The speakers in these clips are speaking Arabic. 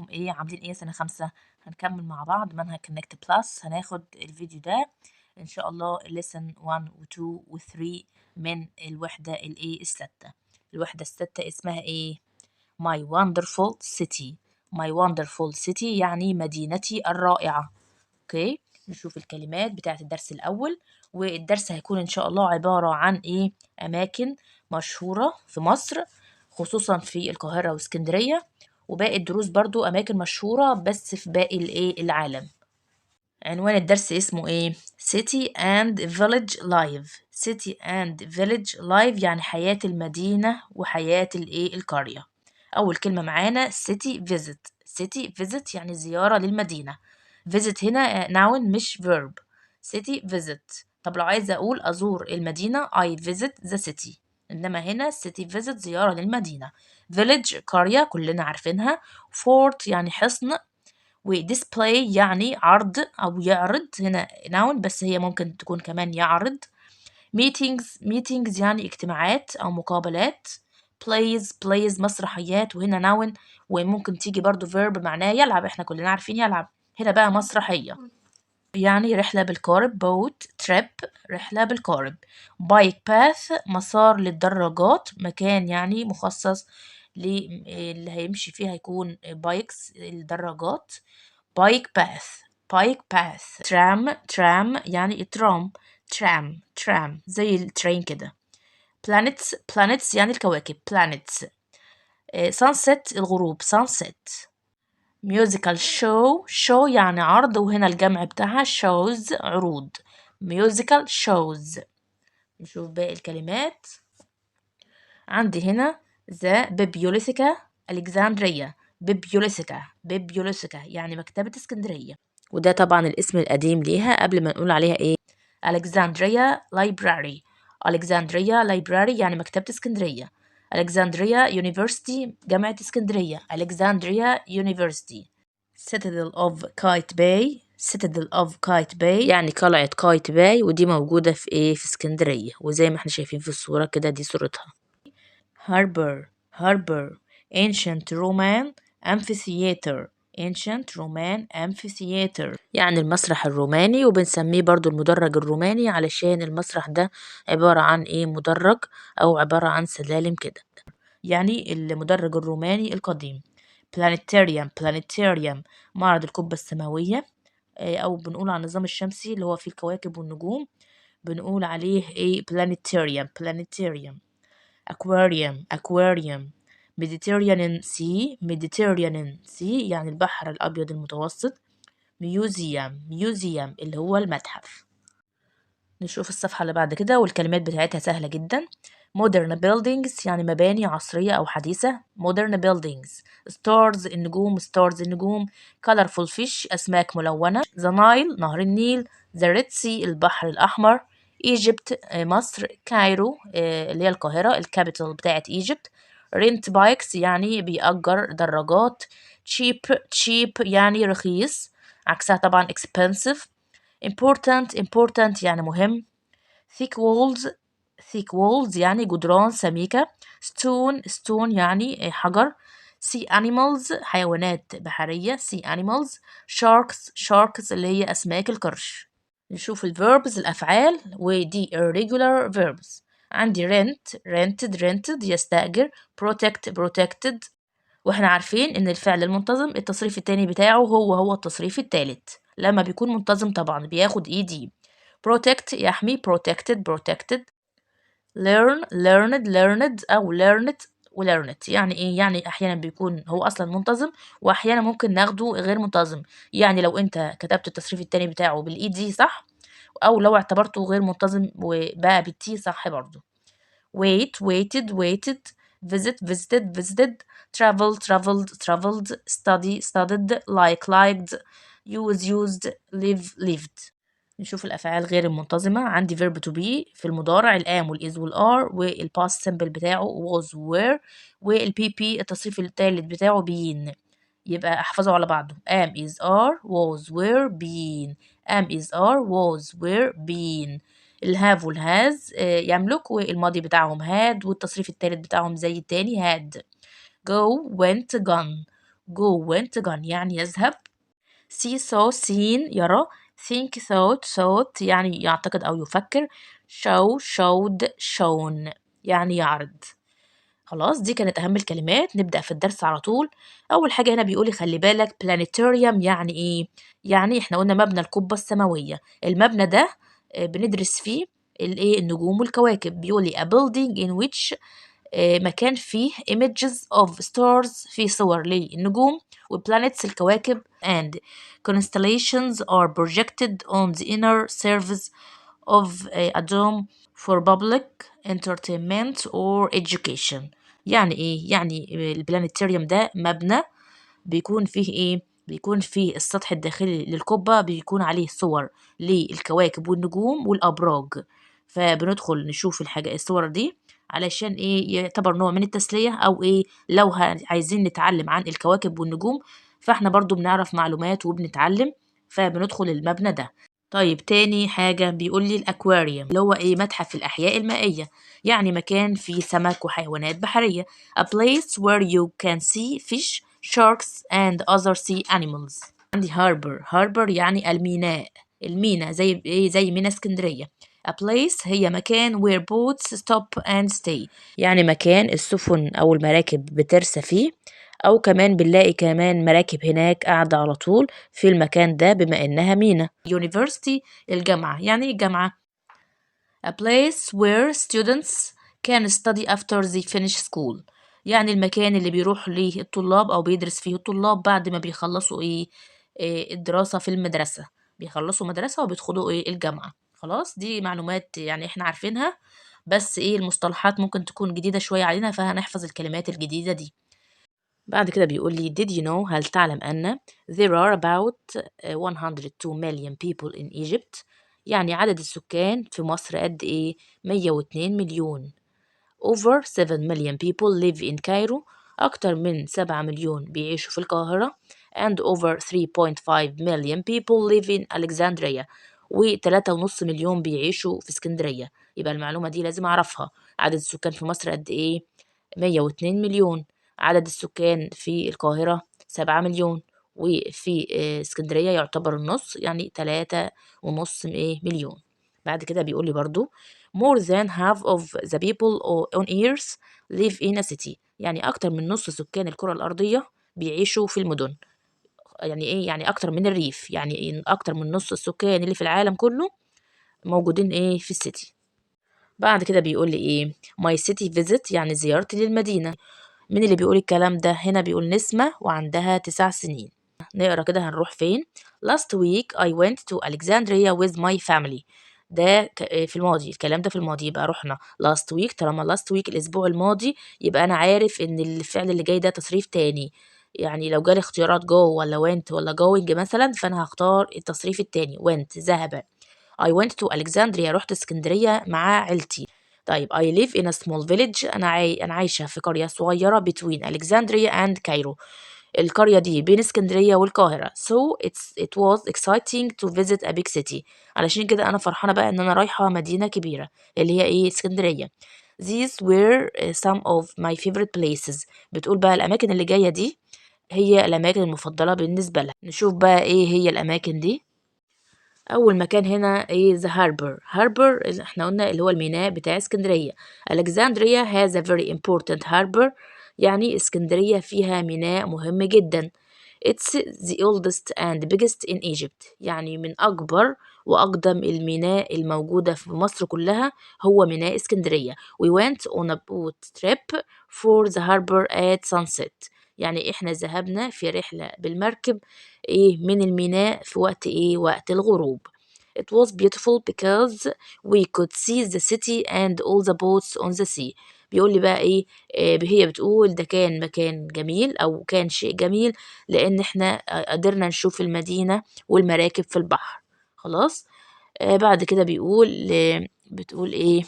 ازيكم ايه عاملين ايه سنة 5؟ هنكمل مع بعض منهج كونكت بلس. هناخد الفيديو ده ان شاء الله lesson 1 و 2 و 3 من الوحدة الايه الستة. الوحدة الستة اسمها ايه؟ My wonderful city. My wonderful city يعني مدينتي الرائعة. اوكي، نشوف الكلمات بتاعت الدرس الأول. والدرس هيكون إن شاء الله عبارة عن إيه؟ أماكن مشهورة في مصر، خصوصا في القاهرة واسكندرية، وباقي الدروس برضو أماكن مشهورة بس في باقي الإيه العالم. عنوان الدرس اسمه إيه؟ City and Village Life. City and Village Life يعني حياة المدينة وحياة الإيه القرية. أول كلمة معانا city visit. city visit يعني زيارة للمدينة. visit هنا noun مش verb. city visit. طب لو عايزة أقول أزور المدينة I visit the city. إنما هنا city visit زيارة للمدينة. village قرية كلنا عارفينها. fort يعني حصن. وديسبلاي يعني عرض أو يعرض، هنا noun بس هي ممكن تكون كمان يعرض. meetings يعني اجتماعات أو مقابلات. plays مسرحيات، وهنا noun وممكن تيجي برضو verb معناه يلعب، احنا كلنا عارفين يلعب. هنا بقى مسرحية يعني رحلة بالقارب. boat trip رحلة بالقارب. bike path مسار للدراجات، مكان يعني مخصص اللي هيمشي فيه هيكون بايكس الدراجات. bike path. tram يعني الترام. tram زي الترين كده. planets يعني الكواكب planets. sunset الغروب sunset. musical show يعني عرض، وهنا الجمع بتاعها shows عروض. musical shows. نشوف باقي الكلمات. عندي هنا the bibliotheca Alexandria. bibliotheca يعني مكتبة اسكندرية، وده طبعا الاسم القديم ليها قبل ما نقول عليها ايه Alexandria library. Alexandria library يعني مكتبة اسكندرية. Alexandria University جامعة اسكندرية. Alexandria University. Citadel of Kite Bay يعني قلعة قايت باي، ودي موجودة في ايه في اسكندرية، وزي ما احنا شايفين في الصورة كده دي صورتها. Harbor Ancient Roman Amphitheater يعني المسرح الروماني، وبنسميه برضو المدرج الروماني علشان المسرح ده عبارة عن ايه مدرج أو عبارة عن سلالم كده، يعني المدرج الروماني القديم. planetarium معرض القبة السماوية، أو بنقول على النظام الشمسي اللي هو فيه الكواكب والنجوم بنقول عليه ايه planetarium. aquarium. Mediterranean Sea يعني البحر الأبيض المتوسط. museum اللي هو المتحف. نشوف الصفحة اللي بعد كده، والكلمات بتاعتها سهلة جدا. modern buildings يعني مباني عصرية أو حديثة. modern buildings. stars النجوم. colorful fish أسماك ملونة. the Nile نهر النيل. the Red Sea البحر الأحمر. Egypt مصر. كايرو اللي هي القاهرة الكابيتال بتاعت Egypt. rent bikes يعني بيأجر دراجات. cheap يعني رخيص، عكسها طبعا expensive. important يعني مهم. thick walls يعني جدران سميكة. stone يعني حجر. sea animals حيوانات بحرية. sea animals. sharks اللي هي أسماك القرش. نشوف الverbs الأفعال، ودي irregular verbs. عندي rented يستأجر. protected. واحنا عارفين ان الفعل المنتظم التصريف التاني بتاعه هو التصريف التالت لما بيكون منتظم طبعا بياخد ed. protect يحمي. protected. learned او learned يعني ايه، يعني احيانا بيكون هو اصلا منتظم واحيانا ممكن ناخده غير منتظم، يعني لو انت كتبت التصريف التاني بتاعه بالاed صح، او لو اعتبرته غير منتظم وبقى بالتي صح برضه. waited. visited. traveled. studied. liked. used. lived. نشوف الأفعال غير المنتظمة. عندي verb to be في المضارع الام والis والare، والpast simple بتاعه was were، والpp التصريف الثالث بتاعه been. يبقى احفظه على بعضه am is are was were been. am is are was were been. الهاف والهاز يملك، والماضي بتاعهم had، والتصريف الثالث بتاعهم زي التاني had. go went gone. go went gone يعني يذهب. see saw seen يرى. think thought يعني يعتقد أو يفكر. show showed shown يعني يعرض. خلاص دي كانت أهم الكلمات. نبدأ في الدرس على طول. أول حاجة هنا بيقولي خلي بالك planetarium يعني إيه؟ يعني إحنا قلنا مبنى القبة السماوية. المبنى ده بندرس فيه الإيه النجوم والكواكب. بيقولي a building in which مكان فيه images of stars فيه صور للنجوم وplanets الكواكب and constellations are projected on the inner surface of a dome for public entertainment or education. يعني ايه؟ يعني البلانيتاريوم ده مبنى بيكون فيه ايه؟ بيكون فيه السطح الداخلي للقبة بيكون عليه صور للكواكب والنجوم والأبراج. فبندخل نشوف الصور دي علشان ايه يعتبر نوع من التسلية او ايه لو عايزين نتعلم عن الكواكب والنجوم فاحنا برضو بنعرف معلومات وبنتعلم فبندخل المبنى ده. طيب تاني حاجة بيقولي الأكواريوم اللي هو إيه متحف الأحياء المائية. يعني مكان فيه سمك وحيوانات بحرية. a place where you can see fish, sharks and other sea animals. عندي harbor يعني الميناء. المينا زي إيه زي مينا اسكندرية. a place هي مكان where boats stop and stay يعني مكان السفن أو المراكب بترسى فيه أو كمان بنلاقي كمان مراكب هناك قاعدة على طول في المكان ده بما إنها مينا. University الجامعة. يعني إيه الجامعة؟ a place where students can study after they finish school. يعني المكان اللي بيروح ليه الطلاب أو بيدرس فيه الطلاب بعد ما بيخلصوا إيه الدراسة في المدرسة. بيخلصوا مدرسة وبيدخلوا إيه الجامعة. خلاص دي معلومات يعني إحنا عارفينها بس إيه المصطلحات ممكن تكون جديدة شوية علينا فهنحفظ الكلمات الجديدة دي. بعد كده بيقول لي did you know هل تعلم أن there are about 102 million people in Egypt. يعني عدد السكان في مصر قد إيه 102 مليون. over 7 million people live in Cairo. أكتر من 7 مليون بيعيشوا في القاهرة. and over 3.5 million people live in Alexandria. و3.5 مليون بيعيشوا في اسكندرية. يبقى المعلومة دي لازم أعرفها. عدد السكان في مصر قد إيه 102 مليون. عدد السكان في القاهرة 7 مليون. وفي اسكندرية يعتبر النص يعني 3.5 مليون. بعد كده بيقول لي برضو more than half of the people on earth live in a city. يعني أكتر من نص سكان الكرة الأرضية بيعيشوا في المدن. يعني إيه يعني أكتر من الريف يعني أكتر من نص السكان اللي في العالم كله موجودين إيه في السيتي. بعد كده بيقول لي إيه my city visit يعني زيارتي للمدينة. مين اللي بيقول الكلام ده؟ هنا بيقول نسمة وعندها 9 سنين. نقرا كده هنروح فين. last week I went to Alexandria with my family. ده في الماضي. الكلام ده في الماضي يبقى رحنا last week. طالما last week الأسبوع الماضي يبقى أنا عارف إن الفعل اللي جاي ده تصريف تاني. يعني لو جالي اختيارات go ولا went ولا going مثلا فأنا هختار التصريف التاني went ذهب. I went to Alexandria رحت اسكندرية مع عيلتي. طيب I live in a small village. أنا عايشة في قرية صغيرة between Alexandria and Cairo. القرية دي بين اسكندرية والقاهرة. So it was exciting to visit a big city. علشان كده أنا فرحانة بقى إن أنا رايحة مدينة كبيرة اللي هي إيه اسكندرية. These were some of my favorite places. بتقول بقى الأماكن اللي جاية دي هي الأماكن المفضلة بالنسبة لها. نشوف بقى إيه هي الأماكن دي. أول مكان هنا إيه the harbor اللي إحنا قلنا اللي هو الميناء بتاع اسكندرية. Alexandria has a very important harbor. يعني اسكندرية فيها ميناء مهم جدا. It's the oldest and biggest in Egypt. يعني من أكبر وأقدم الميناء الموجودة في مصر كلها هو ميناء اسكندرية. We went on a boat trip for the harbor at sunset. يعني إحنا ذهبنا في رحلة بالمركب من الميناء في وقت الغروب. It was beautiful because we could see the city and all the boats on the sea. بيقول لي بقى هي بتقول ده كان مكان جميل أو كان شيء جميل لأن إحنا قدرنا نشوف المدينة والمراكب في البحر. خلاص بعد كده بتقول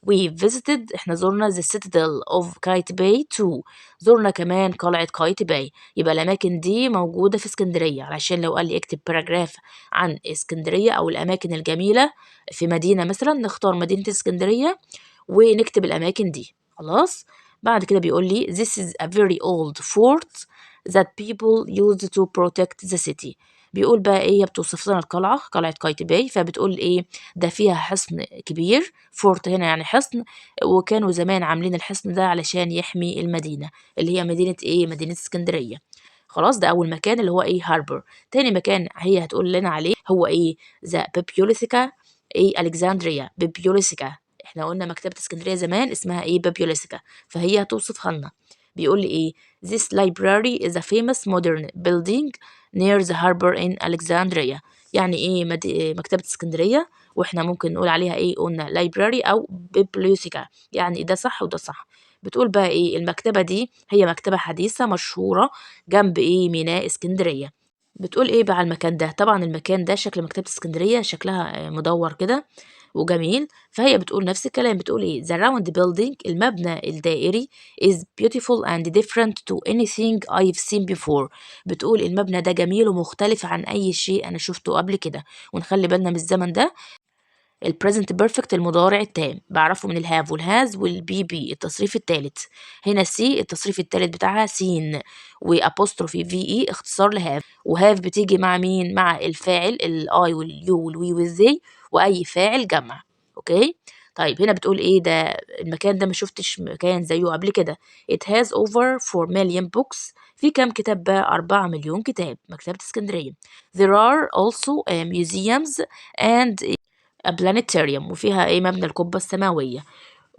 we visited إحنا زرنا the citadel of Qaitbay too. زرنا كمان قلعة قايتباي. يبقى الأماكن دي موجودة في اسكندرية علشان لو قال لي اكتب باراجراف عن اسكندرية أو الأماكن الجميلة في مدينة مثلا نختار مدينة اسكندرية ونكتب الأماكن دي. خلاص بعد كده بيقول لي this is a very old fort that people used to protect the city. بيقول بقى ايه، هي بتوصف لنا القلعة، قلعة قايتباي، فبتقول ايه ده فيها حصن كبير، فورت هنا يعني حصن، وكانوا زمان عاملين الحصن ده علشان يحمي المدينة اللي هي مدينة ايه، مدينة اسكندرية. خلاص، ده أول مكان اللي هو ايه هاربر. تاني مكان هي هتقول لنا عليه هو ايه، ذا بيبيوليثيكا ايه الكسندريا بيبيوليثيكا. احنا قلنا مكتبة اسكندرية زمان اسمها ايه بيبيوليثيكا، فهي هتوصفها لنا. بيقول لي ايه this library is a famous modern building near the harbor in Alexandria. يعني ايه مكتبة اسكندرية، واحنا ممكن نقول عليها ايه، قلنا library او بيبليوثيكا، يعني ده صح وده صح. بتقول بقى ايه المكتبة دي هي مكتبة حديثة مشهورة جنب ايه ميناء اسكندرية. بتقول ايه بقى على المكان ده، طبعا المكان ده شكل مكتبة اسكندرية شكلها مدور كده وجميل، فهي بتقول نفس الكلام. بتقول ايه the round building المبنى الدائري is beautiful and different to anything I've seen before. بتقول المبنى ده جميل ومختلف عن اي شيء انا شفته قبل كده. ونخلي بالنا من الزمن ده، البريزنت بيرفكت المضارع التام بعرفه من الهاف والهاز والبي بي التصريف الثالث. هنا سي التصريف الثالث بتاعها سين، وابوستروفي في اي اختصار لهاف، وهاف بتيجي مع مين، مع الفاعل الاي واليو والوي والذي واي فاعل جمع. اوكي. طيب هنا بتقول ايه ده المكان ده ما شفتش مكان زيه قبل كده. it has over 4 million books. في كام كتاب بقى، 4 مليون كتاب مكتبة اسكندرية. there are also museums and بلانيتاريوم، وفيها ايه مبنى القبة السماوية.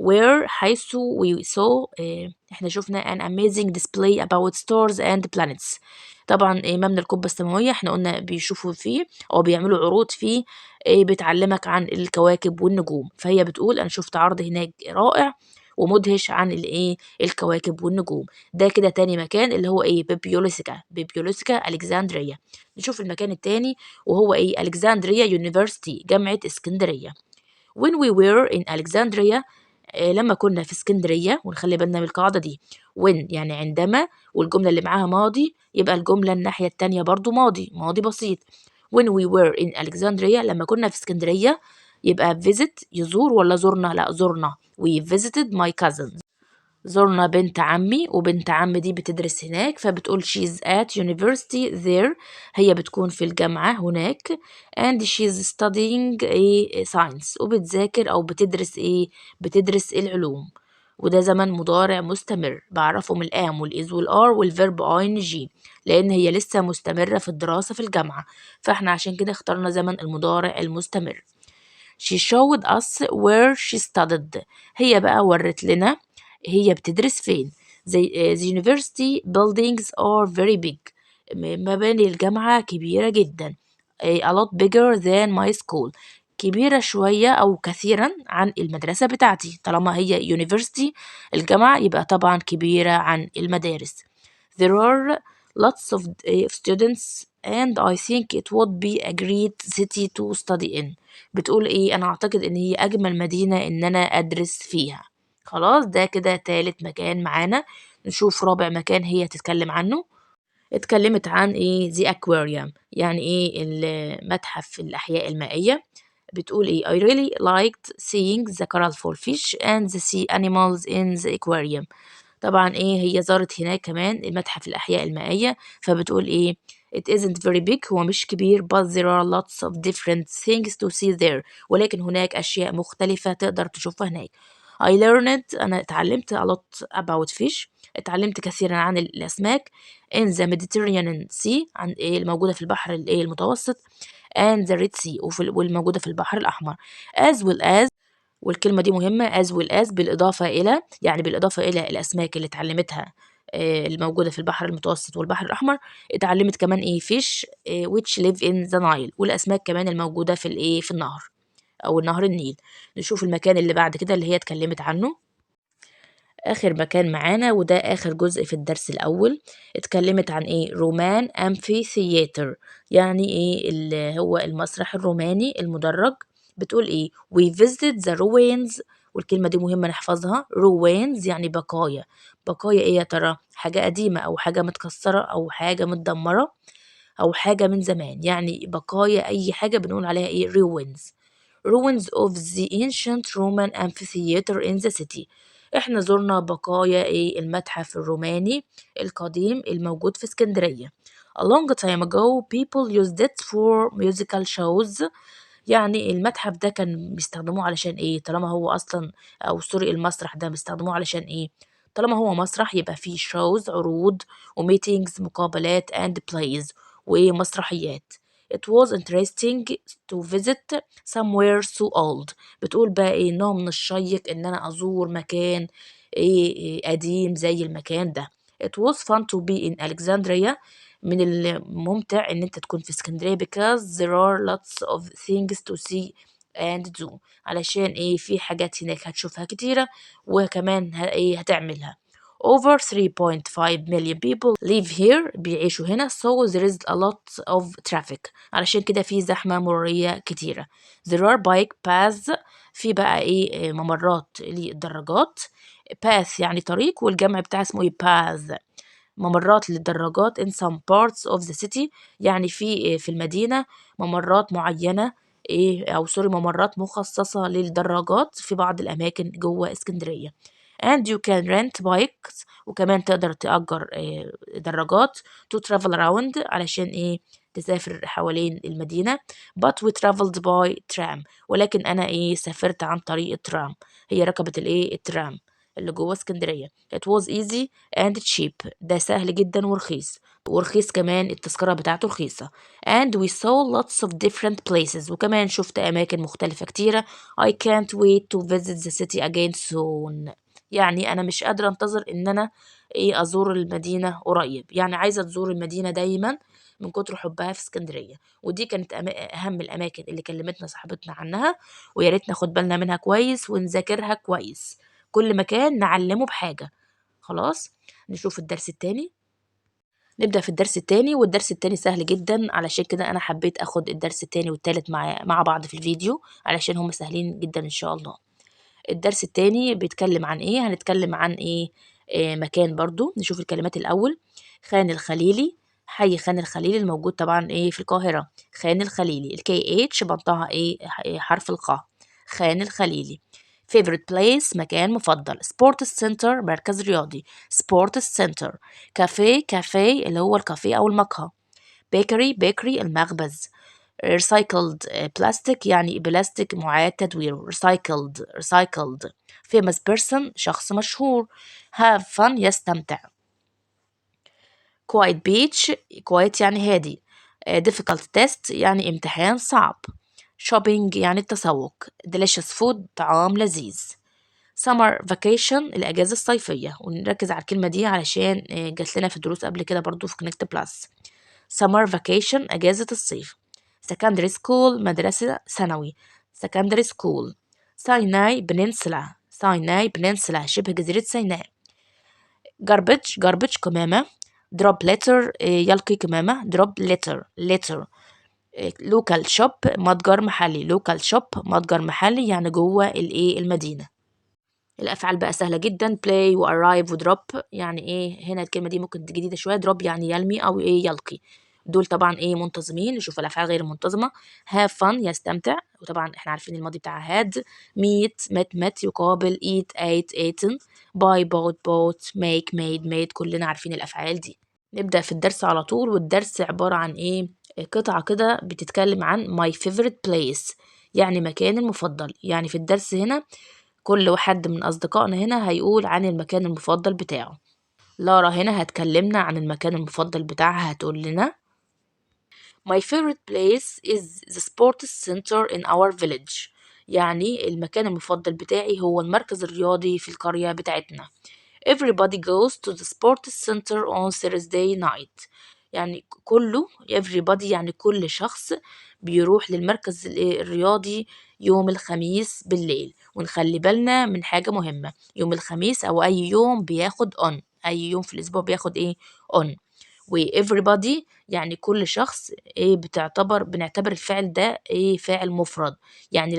where حيث we saw احنا شفنا an amazing display about stars and planets. طبعا ايه مبنى القبة السماوية احنا قلنا بيشوفوا فيه او بيعملوا عروض فيه ايه بتعلمك عن الكواكب والنجوم. فهي بتقول انا شفت عرض هناك رائع ومدهش عن الايه الكواكب والنجوم. ده كده تاني مكان اللي هو ايه بيبيولوسيكا الكسندريا. نشوف المكان التاني وهو ايه الكسندريا يونيفرسيتي جامعة اسكندرية. when we were in Alexandria لما كنا في اسكندرية. ونخلي بالنا من القاعدة دي، when يعني عندما، والجملة اللي معاها ماضي يبقى الجملة الناحية التانية برضو ماضي بسيط. when we were in Alexandria لما كنا في اسكندرية يبقى visit يزور ولا زرنا، لا زرنا. we visited my cousins. زرنا بنت عمي، وبنت عمي دي بتدرس هناك، فبتقول she's at university there. هي بتكون في الجامعة هناك. and she's studying a science وبتذاكر أو بتدرس بتدرس العلوم. وده زمن مضارع مستمر بعرفه من الام والإز والار والفيرب ing، لأن هي لسه مستمرة في الدراسة في الجامعة، فاحنا عشان كده اخترنا زمن المضارع المستمر. She showed us where she studied. هي بقى ورت لنا هي بتدرس فين. The university buildings are very big. مباني الجامعة كبيرة جدا. A lot bigger than my school. كبيرة شوية أو كثيرا عن المدرسة بتاعتي. طالما هي university الجامعة يبقى طبعا كبيرة عن المدارس. There are lots of students and I think it would be a great city to study in. بتقول أنا أعتقد إن هي أجمل مدينة إن أنا أدرس فيها. خلاص، ده كده تالت مكان معانا. نشوف رابع مكان هي تتكلم عنه. اتكلمت عن the aquarium، يعني المتحف الأحياء المائية. بتقول I really liked seeing the colorful fish and the sea animals in the aquarium. طبعا هي زارت هناك كمان المتحف الأحياء المائية، فبتقول it isn't very big، هو مش كبير but there are lots of different things to see there، ولكن هناك أشياء مختلفة تقدر تشوفها هناك. I learned أنا اتعلمت a lot about fish، اتعلمت كثيرا عن الأسماك in the Mediterranean Sea، عن الموجودة في البحر المتوسط، and the Red Sea والموجودة في البحر الأحمر، as well as، والكلمة دي مهمة، as well as بالإضافة إلى، يعني بالإضافة إلى الأسماك اللي اتعلمتها الموجودة في البحر المتوسط والبحر الأحمر، اتعلمت كمان fish which live in the Nile، والأسماك كمان الموجودة في في النهر أو نهر النيل. نشوف المكان اللي بعد كده اللي هي اتكلمت عنه. آخر مكان معانا وده آخر جزء في الدرس الأول. اتكلمت عن رومان أمفي ثياتر، يعني اللي هو المسرح الروماني المدرج. بتقول we visited the ruins، والكلمة دي مهمة نحفظها. ruins يعني بقايا. بقايا يا ترى، حاجة قديمة أو حاجة متكسرة أو حاجة متدمرة أو حاجة من زمان، يعني بقايا أي حاجة بنقول عليها ruins. ruins of the ancient Roman amphitheater in the city. إحنا زرنا بقايا المتحف الروماني القديم الموجود في اسكندرية. A long time ago people used it for musical shows. يعني المتحف ده كان بيستخدموه علشان إيه؟ طالما هو أصلًا أو سوري المسرح ده بيستخدموه علشان إيه؟ طالما هو مسرح يبقى فيه shows عروض وmeetings مقابلات and plays ومسرحيات. It was interesting to visit somewhere so old. بتقول بقى إيه إنه من الشيق إن أنا أزور مكان قديم زي المكان ده. It was fun to be in Alexandria. من الممتع إن أنت تكون في اسكندرية because there are lots of things to see and do. علشان إيه في حاجات هناك هتشوفها كتيرة وكمان هتعملها. Over 3.5 million people live here. بيعيشوا هنا so there is a lot of traffic. علشان كده في زحمة مرورية كتيرة. There are bike paths. في بقى ممرات للدراجات. path يعني طريق والجمع بتاعها اسمه path. ممرات للدراجات in some parts of the city. يعني في المدينة ممرات معينة أو سوري ممرات مخصصة للدراجات في بعض الأماكن جوه اسكندرية. and you can rent bikes. وكمان تقدر تأجر دراجات to travel around علشان تسافر حوالين المدينة. but we traveled by tram. ولكن أنا سافرت عن طريق الترام. هي ركبت الترام اللي جوه اسكندرية. it was easy and cheap. ده سهل جدا ورخيص كمان التذكرة بتاعته رخيصة. and we saw lots of different places. وكمان شفت أماكن مختلفة كتيرة. I can't wait to visit the city again soon. يعني أنا مش قادرة أنتظر إن أنا أزور المدينة قريب. يعني عايزة تزور المدينة دايما من كتر حبها في اسكندرية. ودي كانت أهم الأماكن اللي كلمتنا صاحبتنا عنها، ويا ريت ناخد بالنا منها كويس ونذاكرها كويس. كل مكان نعلمه بحاجة. خلاص نشوف الدرس التاني. نبدأ في الدرس التاني، والدرس التاني سهل جدا، علشان كده أنا حبيت أخد الدرس التاني والتالت مع بعض في الفيديو علشان هم سهلين جدا إن شاء الله. الدرس التاني بيتكلم عن إيه؟ هنتكلم عن مكان برضو. نشوف الكلمات الأول. خان الخليلي. حي خان الخليلي الموجود طبعا في القاهرة. خان الخليلي الكي اتش بنطقها حرف القاف. خان الخليلي. favorite place مكان مفضل. sports center مركز رياضي. sports center. كافيه اللي هو الكافيه أو المقهى. bakery المخبز. recycled plastic يعني بلاستيك معاد تدويره. recycled. famous person شخص مشهور. have fun يستمتع. quiet beach quiet يعني هادي. difficult test يعني امتحان صعب. shopping يعني التسوق. delicious food طعام لذيذ. summer vacation الأجازة الصيفية، ونركز على الكلمة دي علشان جات لنا في الدروس قبل كده برضو في connect plus. summer vacation أجازة الصيف. secondary school مدرسة ثانوي. secondary school. سيناي بننسلا شبه جزيرة سيناء. garbage قمامة. drop letter يلقي قمامة. drop letter. local shop متجر محلي يعني جوه المدينة. الأفعال بقى سهلة جدا. play و arrive و drop. يعني هنا الكلمة دي ممكن جديدة شوية. drop يعني يلمي أو يلقي. دول طبعا منتظمين. نشوف الأفعال غير المنتظمة. have fun يستمتع، وطبعا احنا عارفين الماضي بتاعها had. met يقابل. ate eaten. buy bought make made كلنا عارفين الأفعال دي. نبدأ في الدرس على طول، والدرس عبارة عن قطعة كده بتتكلم عن my favorite place يعني مكان المفضل. يعني في الدرس هنا كل حد من أصدقائنا هنا هيقول عن المكان المفضل بتاعه. لارا هنا هتكلمنا عن المكان المفضل بتاعها. هتقول لنا My favorite place is the sports center in our village. يعني المكان المفضل بتاعي هو المركز الرياضي في القرية بتاعتنا. Everybody goes to the sports center on Thursday night. يعني everybody يعني كل شخص بيروح للمركز الرياضي يوم الخميس بالليل. ونخلي بالنا من حاجة مهمة. يوم الخميس أو أي يوم بياخد on. أي يوم في الأسبوع بياخد on. و everybody يعني كل شخص بنعتبر الفعل ده فاعل مفرد. يعني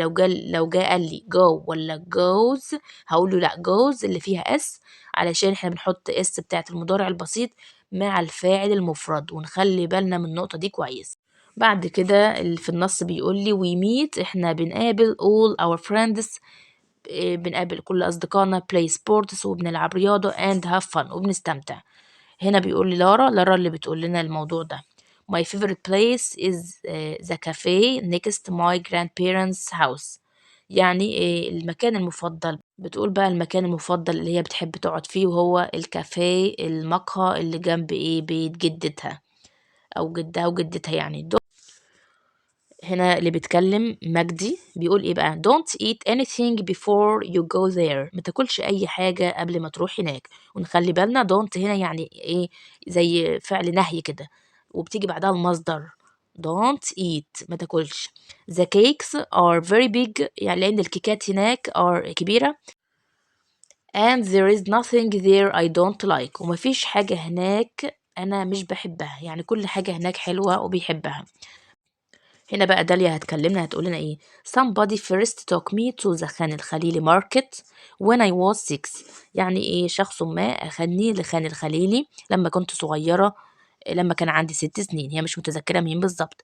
لو جاء قال لي go ولا goes هقول له لا goes اللي فيها s، علشان احنا بنحط s بتاعت المضارع البسيط مع الفاعل المفرد، ونخلي بالنا من النقطة دي كويس. بعد كده اللي في النص بيقول لي we meet احنا بنقابل all our friends بنقابل كل أصدقائنا play sports وبنلعب رياضة and have fun وبنستمتع. هنا بيقول لي لارا اللي بتقول لنا الموضوع ده. My favorite place is the cafe next my grandparents house. يعني المكان المفضل، بتقول بقى المكان المفضل اللي هي بتحب تقعد فيه وهو الكافيه، المقهى اللي جنب بيت جدتها أو جدها وجدتها يعني. هنا اللي بيتكلم مجدي بيقول ايه بقى: don't eat anything before you go there. ما تاكلش اي حاجة قبل ما تروح هناك. ونخلي بالنا don't هنا يعني ايه، زي فعل نهي كده، وبتيجي بعدها المصدر don't eat، ما تاكلش. the cakes are very big، يعني لان الكيكات هناك are كبيرة. and there is nothing there I don't like، ومفيش حاجة هناك انا مش بحبها، يعني كل حاجة هناك حلوة وبيحبها. هنا بقى داليا هتكلمنا هتقول لنا ايه: somebody first took me to the خان الخليلي market when I was 6. يعني ايه، شخص ما اخدني لخان الخليلي لما كنت صغيرة، لما كان عندي 6 سنين. هي مش متذكرة مين بالظبط.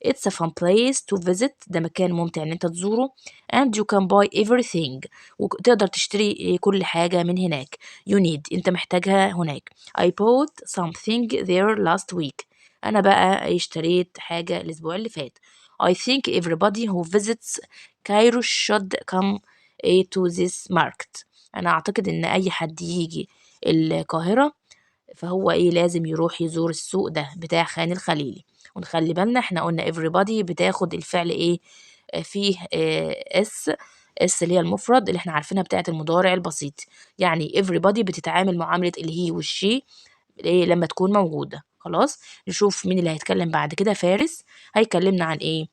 It's a fun place to visit، ده مكان ممتع ان انت تزوره. and you can buy everything، وتقدر تشتري كل حاجة من هناك you need، انت محتاجها هناك. I bought something there last week، انا بقى اشتريت حاجة الاسبوع اللي فات. I think everybody who visits Cairo should come to this market. انا اعتقد ان اي حد يجي القاهرة فهو لازم يروح يزور السوق ده بتاع خان الخليلي. ونخلي بالنا احنا قلنا everybody بتاخد الفعل فيه اس اللي هي المفرد اللي احنا عارفينها بتاعة المضارع البسيط. يعني everybody بتتعامل معاملة الهي والشي لما تكون موجودة. خلاص نشوف مين اللي هيتكلم بعد كده. فارس هيكلمنا عن ايه: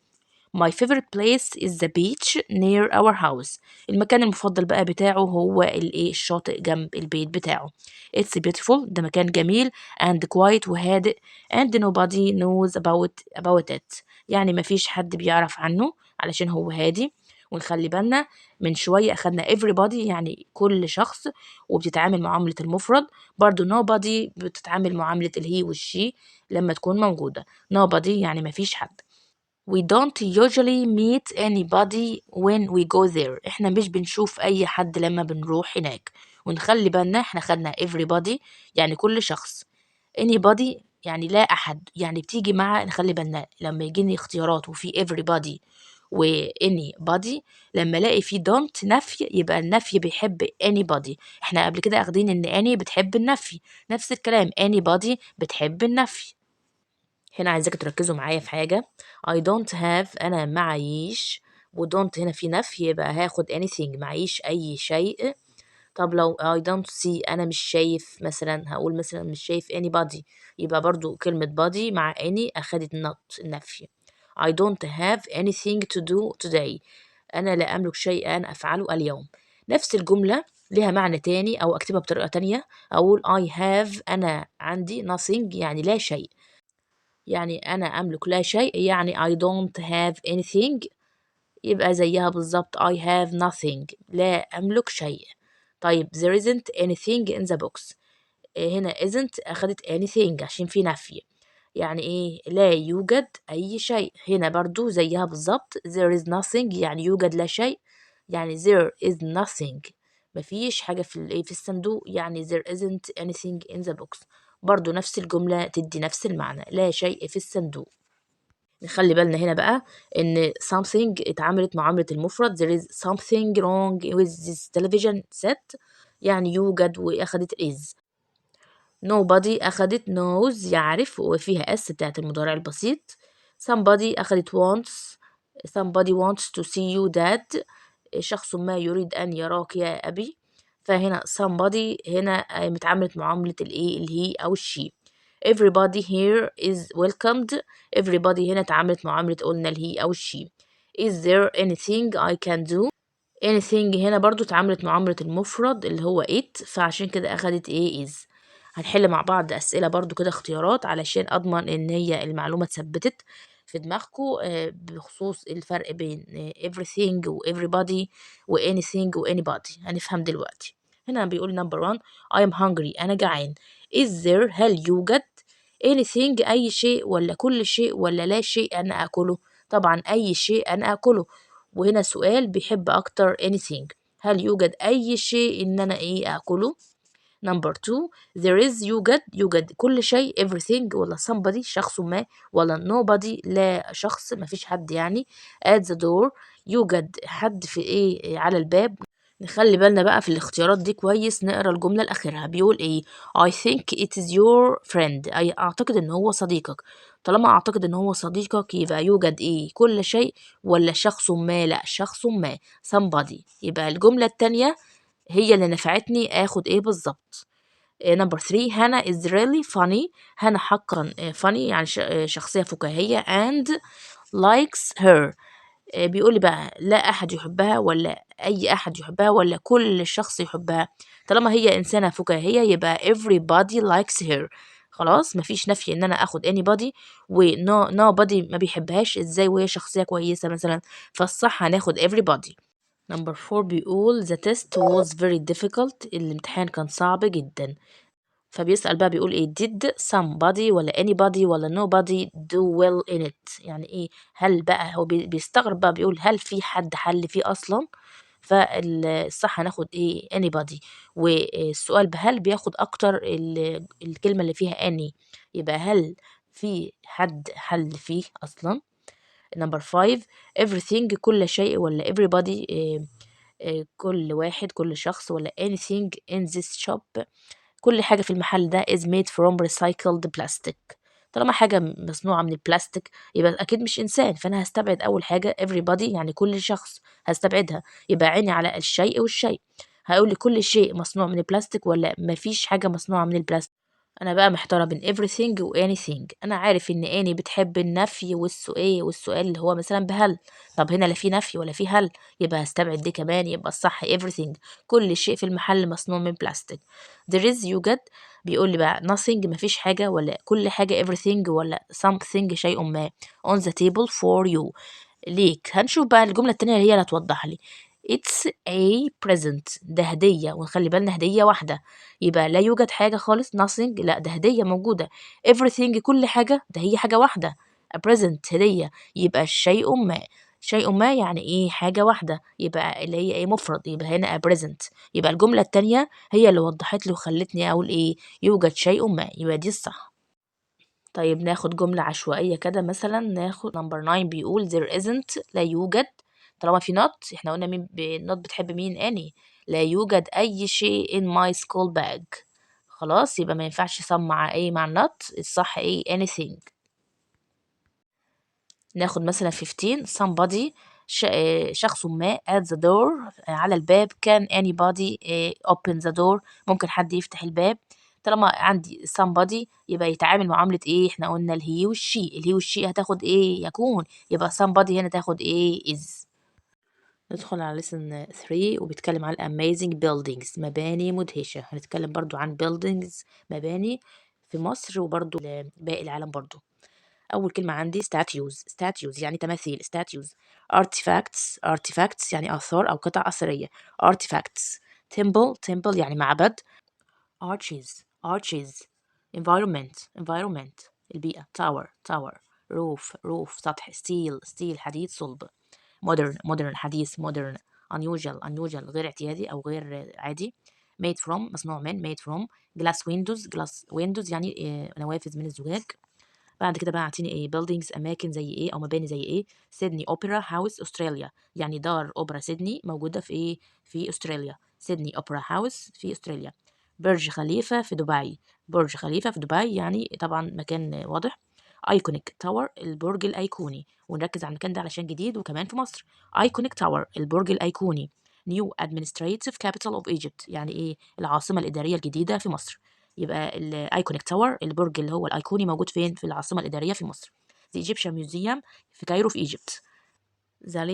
My favorite place is the beach near our house. المكان المفضل بقى بتاعه هو الشاطئ جنب البيت بتاعه. It's beautiful، ده مكان جميل and quiet وهادئ and nobody knows about it. يعني مفيش حد بيعرف عنه علشان هو هادي. ونخلي بالنا من شوية أخدنا everybody يعني كل شخص وبتتعامل معاملة المفرد. برضو nobody بتتعامل معاملة الهي والشي لما تكون موجودة. nobody يعني مفيش حد. We don't usually meet anybody when we go there. احنا مش بنشوف اي حد لما بنروح هناك. ونخلي بالنا احنا خدنا everybody يعني كل شخص. anybody يعني لا احد، يعني بتيجي مع، نخلي بالنا لما يجيني اختيارات وفي everybody و anybody، لما الاقي في don't نفي يبقى النفي بيحب anybody. احنا قبل كده اخدين ان any بتحب النفي، نفس الكلام anybody بتحب النفي. هنا عايزاكم تركزوا معايا في حاجة. I don't have أنا معيش، و don't هنا في نفي يبقى هاخد anything معيش أي شيء. طب لو I don't see أنا مش شايف، مثلا هقول مثلا مش شايف anybody، يبقى برضو كلمة body مع any أخدت not النفي. I don't have anything to do today. أنا لا أملك شيئا أفعله اليوم. نفس الجملة لها معنى تاني أو أكتبها بطريقة تانية، أقول I have أنا عندي nothing يعني لا شيء. يعني أنا أملك لا شيء يعني I don't have anything، يبقى زيها بالظبط I have nothing لا أملك شيء. طيب there isn't anything in the box. هنا isn't أخدت anything عشان في نفي، يعني لا يوجد أي شيء. هنا برضو زيها بالظبط there is nothing يعني يوجد لا شيء، يعني there is nothing مفيش حاجة في الصندوق، يعني there isn't anything in the box. برضو نفس الجملة تدي نفس المعنى، لا شيء في الصندوق. نخلي بالنا هنا بقى ان something اتعاملت معاملة المفرد. there is something wrong with this television set، يعني يوجد وأخدت is. nobody أخدت knows يعرف وفيها s بتاعت المضارع البسيط. somebody أخدت wants، somebody wants to see you dad، شخص ما يريد أن يراك يا أبي. فهنا somebody هنا متعاملة معاملة الهي أو الشي. everybody here is welcomed. everybody هنا اتعاملت معاملة قلنا الهي أو الشي. is there anything I can do. anything هنا برضو اتعاملت معاملة المفرد اللي هو it، فعشان كده أخدت is. هنحل مع بعض أسئلة برضو كده اختيارات علشان أضمن إن هي المعلومة اتثبتت في دماغكم بخصوص الفرق بين everything و everybody و anything و anybody. هنفهم دلوقتي. هنا بيقول number one I am hungry أنا جعان. is there هل يوجد anything أي شيء ولا كل شيء ولا لا شيء أنا أكله؟ طبعا أي شيء أنا أكله. وهنا سؤال بيحب أكتر anything. هل يوجد أي شيء إن أنا أكله؟ Number 2 there is يوجد كل شيء everything ولا somebody شخص ما ولا nobody لا شخص مفيش حد يعني at the door يوجد حد في على الباب. نخلي بالنا بقى في الاختيارات دي كويس، نقرا الجملة الأخيرة بيقول I think it is your friend أي أعتقد إن هو صديقك. طالما أعتقد إن هو صديقك يبقى يوجد كل شيء ولا شخص ما؟ لا شخص ما somebody. يبقى الجملة التانية هي اللي نفعتني اخد بالظبط. نمبر 3 هانا is really funny هانا حقا funny يعني شخصية فكاهية and likes her. بيقول لي بقى لا أحد يحبها ولا أي أحد يحبها ولا كل شخص يحبها. طالما هي إنسانة فكاهية يبقى everybody likes her. خلاص مفيش نفي إن أنا أخد anybody و nobody ما بيحبهاش إزاي وهي شخصية كويسة مثلا، فالصح هناخد everybody. Number 4 بيقول the test was very difficult الامتحان كان صعب جدا. فبيسأل بقى بيقول did somebody ولا anybody ولا nobody do well in it يعني هل بقى هو بيستغرب بقى بيقول هل في حد حل فيه أصلا؟ فالصح هناخد anybody. والسؤال بهل بياخد أكتر الكلمة اللي فيها any، يبقى هل في حد حل فيه أصلا. Number 5 everything كل شيء ولا everybody كل واحد كل شخص ولا anything in this shop كل حاجة في المحل ده is made from recycled plastic. طالما حاجة مصنوعة من البلاستيك يبقى أكيد مش إنسان، فأنا هستبعد أول حاجة everybody يعني كل شخص هستبعدها. يبقى عيني على الشيء والشيء. هقول لي كل شيء مصنوع من البلاستيك ولا مفيش حاجة مصنوعة من البلاستيك. أنا بقى محتارة بين everything و anything. أنا عارف إن أني بتحب النفي والسؤال اللي هو مثلا بهل. طب هنا لا في نفي ولا في هل، يبقى هستبعد دي كمان. يبقى الصح everything كل شيء في المحل مصنوع من بلاستيك. there is يوجد بيقول لي بقى nothing مفيش حاجة ولا كل حاجة everything ولا something شيء ما on the table for you ليك. هنشوف بقى الجملة التانية اللي هي اللي هتوضح لي it's a present ده هدية، ونخلي بالنا هدية واحدة. يبقى لا يوجد حاجة خالص nothing لا ده هدية موجودة. everything كل حاجة ده هي حاجة واحدة a present هدية. يبقى الشيء ما شيء ما يعني حاجة واحدة، يبقى اللي هي مفرد، يبقى هنا a present. يبقى الجملة التانية هي اللي وضحت لي وخلتني أقول يوجد شيء ما، يبقى دي الصح. طيب ناخد جملة عشوائية كده مثلا، ناخد number 9 بيقول there isn't لا يوجد. طالما في not احنا قلنا مين not بتحب مين any. لا يوجد أي شيء in my school bag. خلاص يبقى ما ينفعش some مع مع not، الصح anything. ناخد مثلا 15 somebody شخص ما at the door على الباب. can anybody open the door ممكن حد يفتح الباب. طالما عندي somebody يبقى يتعامل معاملة احنا قلنا الهي والشي هتاخد يكون. يبقى somebody هنا تاخد is. ندخل على lesson 3 وبيتكلم عن amazing buildings مباني مدهشة. هنتكلم برضو عن buildings مباني في مصر وبرضو باقي العالم برضو. أول كلمة عندي statues يعني تماثيل statues. artifacts يعني آثار أو قطع أثرية artifacts. temple يعني معبد. arches environment البيئة. tower roof سطح. steel حديد صلب. modern حديث modern. unusual غير اعتيادي أو غير عادي. made from مصنوع من. made from glass windows يعني نوافذ من الزجاج. بعد كده بقى اعطيني buildings أماكن زي أو مباني زي سيدني أوبرا هاوس أستراليا يعني دار أوبرا سيدني موجودة في في أستراليا. سيدني أوبرا هاوس في أستراليا. برج خليفة في دبي يعني طبعا مكان واضح. ايكونيك تاور البرج الأيقوني، ونركز على المكان ده علشان جديد وكمان في مصر. ايكونيك تاور البرج الأيقوني. نيو administrative capital of Egypt يعني العاصمة الإدارية الجديدة في مصر. يبقى الايكونيك تاور البرج اللي هو الايقوني موجود فين؟ في العاصمه الاداريه في مصر. The Egyptian Museum في كايرو في ايجيبت. The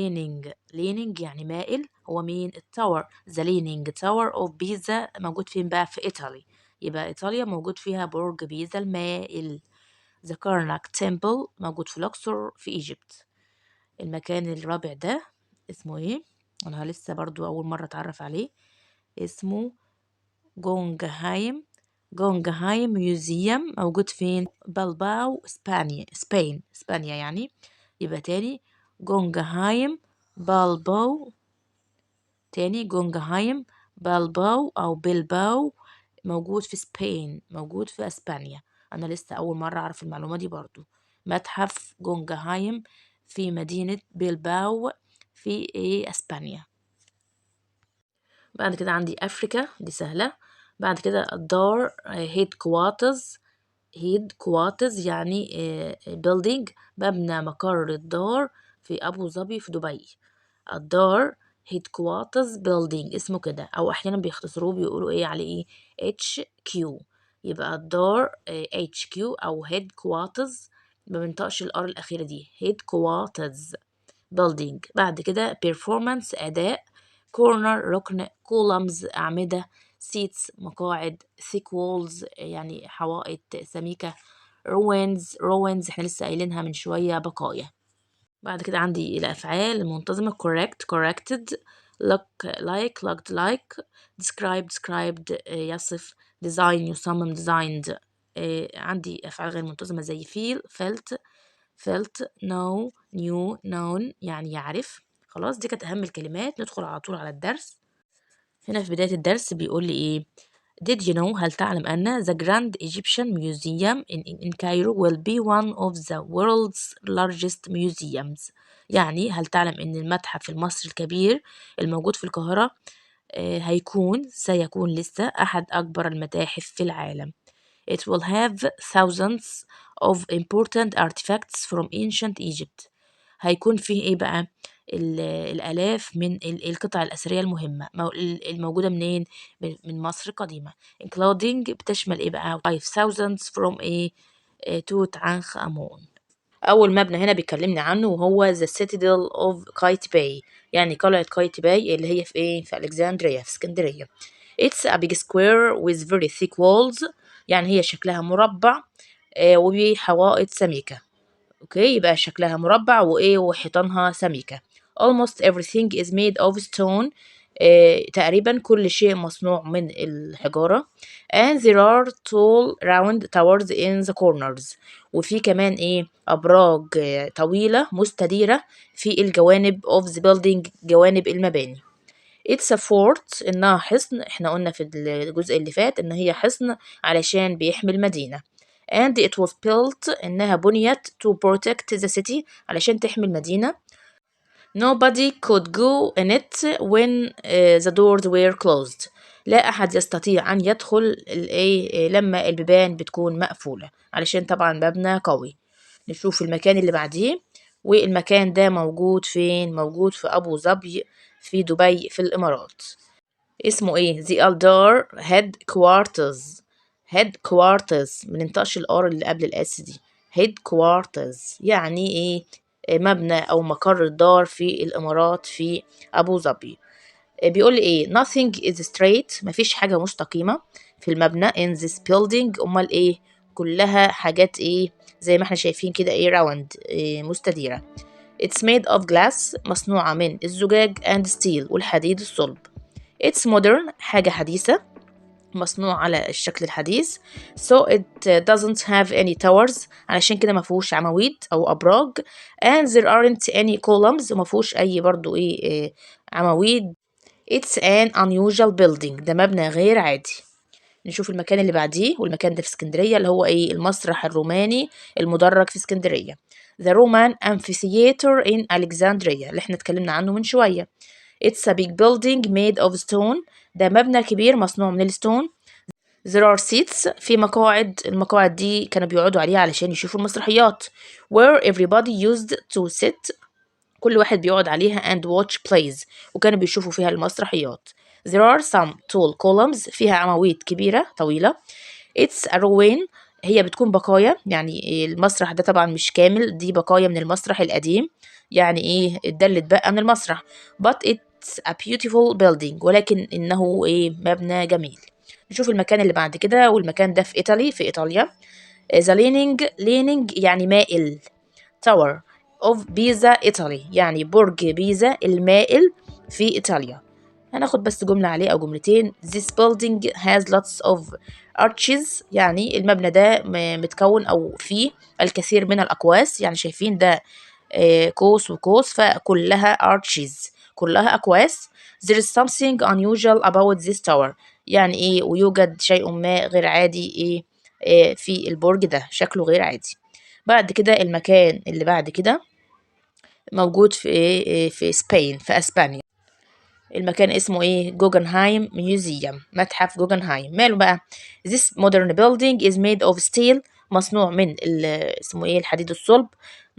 leaning يعني مائل هو مين؟ التاور. The leaning tower of Pisa موجود فين بقى؟ في ايطاليا. يبقى ايطاليا موجود فيها برج بيزا المائل. The Karnak Temple موجود في الاقصر في ايجيبت. المكان الرابع ده اسمه انا لسه برضو اول مره اتعرف عليه. اسمه جونجهايم ميوزيوم موجود فين؟ بلباو اسبانيا يعني. يبقى تاني جونجهايم بالباو تاني جونجهايم بالباو أو بيلباو موجود في سبين، موجود في أسبانيا. أنا لسه أول مرة أعرف المعلومة دي برضو. متحف جونجهايم في مدينة بيلباو في أسبانيا. بعد كده عندي أفريكا، دي سهلة. بعد كده الدار هيد كوارتز يعني building، مبنى مقر الدار في أبو ظبي في دبي. الدار هيد كوارتز building اسمه كده، أو أحيانا بيختصروه بيقولوا عليه HQ. يبقى الدار HQ أو هيد كوارتز، ما بنطقش الار الأخيرة دي، هيد كوارتز building. بعد كده performance أداء، corner ركن، columns أعمدة، seats مقاعد، thick walls يعني حوائط سميكة، ruins احنا لسه قايلينها من شوية بقايا. بعد كده عندي الأفعال المنتظمة correct corrected، look looked like، described يصف، design يصمم designed. عندي أفعال غير منتظمة زي felt know knew known يعني يعرف. خلاص دي كانت أهم الكلمات. ندخل على طول على الدرس. هنا في بداية الدرس بيقول لي Did you know هل تعلم أن the Grand Egyptian Museum in Cairo will be one of the world's largest museums. يعني هل تعلم أن المتحف المصري الكبير الموجود في القاهرة سيكون لسه أحد أكبر المتاحف في العالم. It will have thousands of important artifacts from ancient Egypt. هيكون فيه بقى الآلاف من القطع الأثرية المهمة الموجودة منين؟ من مصر القديمة. including بتشمل بقى 5000 from توت عنخ آمون. أول مبنى هنا بيكلمني عنه وهو the citadel of قايتباي، يعني قلعة قايتباي اللي هي في ألكسندريا في اسكندرية. It's a big square with very thick walls، يعني هي شكلها مربع وبحوائط سميكة. اوكي، يبقى شكلها مربع وحيطانها سميكة. almost everything is made of stone، تقريبا كل شيء مصنوع من الحجارة. and there are tall round towers in the corners، وفي كمان أبراج طويلة مستديرة في الجوانب of the building، جوانب المباني. It's a fort، إنها حصن. إحنا قلنا في الجزء اللي فات إن هي حصن علشان بيحمي المدينة. and it was built إنها بنيت to protect the city، علشان تحمي المدينة. nobody could go in it when the doors were closed، لا أحد يستطيع أن يدخل لما البيبان بتكون مقفولة، علشان طبعا مبنى قوي. نشوف المكان اللي بعديه، والمكان ده موجود فين؟ موجود في أبو ظبي في دبي في الإمارات. اسمه The Aldar Headquarters مننطقش الآر اللي قبل الأس دي. Headquarters يعني مبنى أو مقر الدار في الإمارات في أبو ظبي. بيقول لي nothing is straight، مفيش حاجة مستقيمة في المبنى in this building. أمال كلها حاجات زي ما احنا شايفين كده round مستديرة. It's made of glass، مصنوعة من الزجاج and steel والحديد الصلب. It's modern، حاجة حديثة مصنوع على الشكل الحديث. so it doesn't have any towers، علشان كده ما فيهوش عواميد أو أبراج. and there aren't any columns، وما فيهوش أي برضو عواميد. it's an unusual building، ده مبنى غير عادي. نشوف المكان اللي بعديه، والمكان ده في اسكندرية اللي هو المسرح الروماني المدرج في اسكندرية. The Roman Amphitheater in Alexandria اللي احنا اتكلمنا عنه من شوية. It's a big building made of stone، ده مبنى كبير مصنوع من الستون. There are seats، في مقاعد، المقاعد دي كانوا بيقعدوا عليها علشان يشوفوا المسرحيات. Where everybody used to sit، كل واحد بيقعد عليها and watch plays، وكانوا بيشوفوا فيها المسرحيات. There are some tall columns، فيها عواميد كبيرة طويلة. It's a ruin، هي بتكون بقايا، يعني المسرح ده طبعا مش كامل، دي بقايا من المسرح القديم، يعني اتدلت بقى من المسرح. But it's a beautiful building، ولكن إنه مبنى جميل. نشوف المكان اللي بعد كده، والمكان ده في إيطاليا. The leaning يعني مائل. Tower of Pisa Italy، يعني برج بيزا المائل في إيطاليا. هناخد بس جملة عليه أو جملتين. This building has lots of arches، يعني المبنى ده متكون أو فيه الكثير من الأقواس، يعني شايفين ده قوس وقوس، فكلها arches، كلها أكواس. there is something unusual about this tower. يعني إيه؟ ويوجد شيء ما غير عادي في البرج ده، شكله غير عادي. بعد كده المكان اللي بعد كده موجود في في اسبين، في اسبانيا. المكان اسمه ايه؟ جوجنهايم ميوزيوم، متحف جوجنهايم. ماله بقى؟ this modern building is made of steel. مصنوع من اسمه ايه؟ الحديد الصلب.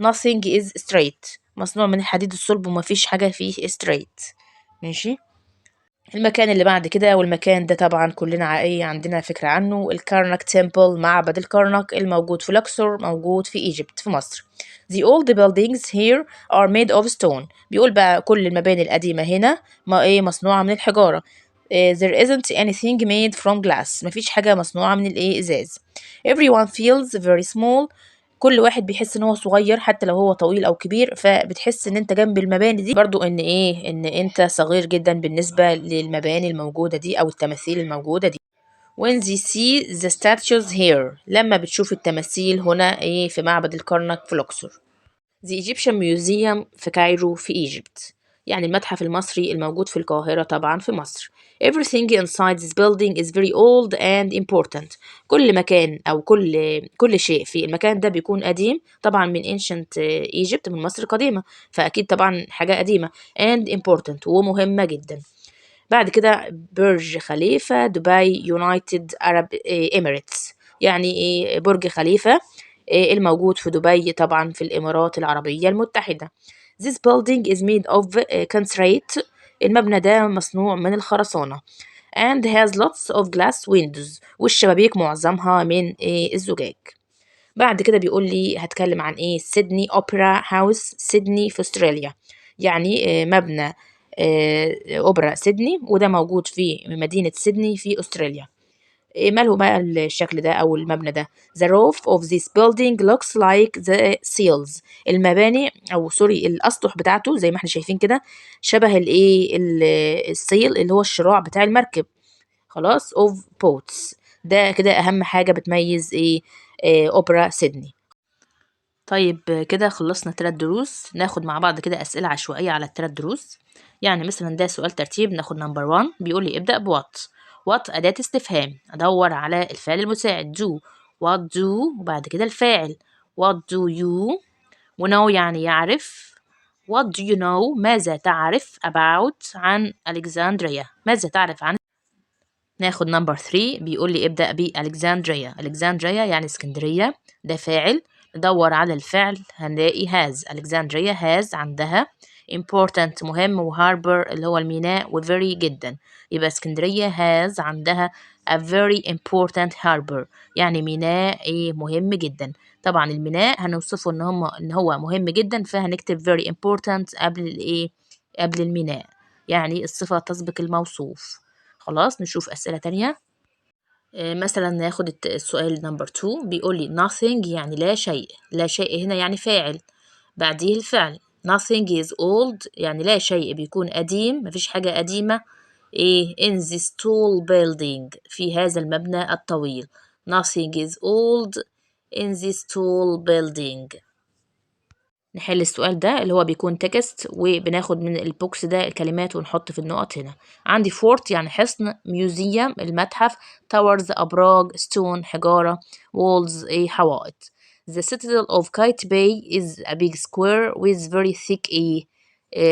nothing is straight. مصنوع من الحديد الصلب ومفيش حاجة فيه straight. ماشي. المكان اللي بعد كده، والمكان ده طبعا كلنا عندنا فكرة عنه، الكارناك تمبل، معبد الكارناك الموجود في لوكسور، موجود في ايجيبت في مصر. The old buildings here are made of stone. بيقول بقى كل المباني القديمة هنا مصنوعة من الحجارة. there isn't anything made from glass. مفيش حاجة مصنوعة من ازاز. everyone feels very small. كل واحد بيحس ان هو صغير حتى لو هو طويل او كبير، فبتحس ان انت جنب المباني دي برضو ان انت صغير جدا بالنسبة للمباني الموجودة دي او التماثيل الموجودة دي. when they see the statues here. لما بتشوف التماثيل هنا في معبد الكرنك في لوكسور. The Egyptian Museum في كايرو في Egypt. يعني المتحف المصري الموجود في القاهرة طبعا في مصر. Everything inside this building is very old and important. كل مكان أو كل شيء في المكان ده بيكون قديم طبعا من ancient Egypt، من مصر القديمة، فأكيد طبعا حاجة قديمة and important ومهمة جدا. بعد كده برج خليفة دبي يونايتد عرب إميريتس. يعني برج خليفة الموجود في دبي طبعا في الإمارات العربية المتحدة. This building is made of concrete. المبنى ده مصنوع من الخرسانة and has lots of glass windows. والشبابيك معظمها من الزجاج. بعد كده بيقول لي هتكلم عن سيدني أوبرا هاوس، سيدني في أستراليا. يعني مبنى أوبرا سيدني، وده موجود في مدينة سيدني في أستراليا. ماله بقى الشكل ده أو المبنى ده؟ The roof of this building looks like the sails. المباني أو سوري الأسطح بتاعته زي ما احنا شايفين كده شبه السيل اللي هو الشراع بتاع المركب. خلاص of boats. ده كده أهم حاجة بتميز أوبرا سيدني. طيب كده خلصنا 3 دروس. ناخد مع بعض كده أسئلة عشوائية على ال3 دروس. يعني مثلا ده سؤال ترتيب، ناخد نمبر 1 بيقول لي ابدأ بوات. وات أداة استفهام، أدور على الفعل المساعد do. what do وبعد كده الفاعل what do you. ونو يعني يعرف. what do you know ماذا تعرف about عن ألكسندريا، ماذا تعرف عن. ناخد نمبر 3 بيقول لي ابدأ بألكسندريا. ألكسندريا يعني اسكندرية، ده فاعل. ندور على الفعل هنلاقي has. ألكسندريا has عندها important مهم، وهاربر اللي هو الميناء، وvery جدا. يبقى اسكندرية has عندها a very important harbor، يعني ميناء مهم جدا. طبعا الميناء هنوصفه ان هو مهم جدا، فهنكتب very important قبل الميناء، يعني الصفة تسبق الموصوف. خلاص نشوف أسئلة تانية. مثلا ناخد السؤال نمبر 2 بيقول لي nothing يعني لا شيء. لا شيء هنا يعني فاعل، بعديه الفعل. nothing is old يعني لا شيء بيكون قديم، مفيش حاجة قديمة. in this tall building في هذا المبنى الطويل. nothing is old in this tall building. نحل السؤال ده اللي هو بيكون تكست، وبناخد من البوكس ده الكلمات ونحط في النقط هنا. عندي فورت يعني حصن، ميوزيوم المتحف، تاورز أبراج، ستون حجارة، وولز حوائط. The citadel of Kite Bay is a big square with very thick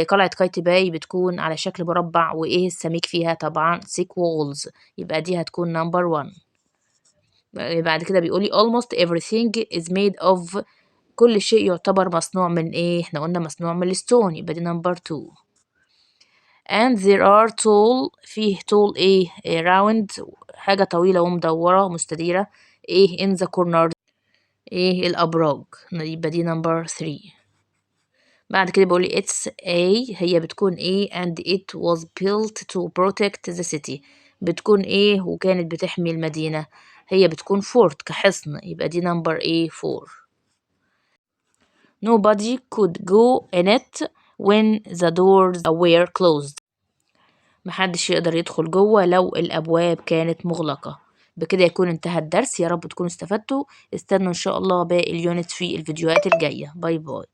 قلعة كايت باي بتكون على شكل مربع، السميك فيها طبعا thick walls، يبقى دي هتكون نمبر 1. بعد كده بيقولي almost everything is made of. كل شيء يعتبر مصنوع من احنا قلنا مصنوع من الستون، يبقى دي نمبر 2. and there are tall. فيه tall round حاجة طويلة ومدورة مستديرة in the corner الأبراج، يبقى دي نمبر 3. بعد كده بيقولي it's هي بتكون and it was built to protect the city. بتكون وكانت بتحمي المدينة، هي بتكون fort كحصن، يبقى دي نمبر 4. Nobody could go in it when the doors were closed. محدش يقدر يدخل جوه لو الأبواب كانت مغلقة. بكده يكون انتهى الدرس، يا رب تكونوا استفدتوا. استنوا إن شاء الله باقي اليونت في الفيديوهات الجاية. باي باي.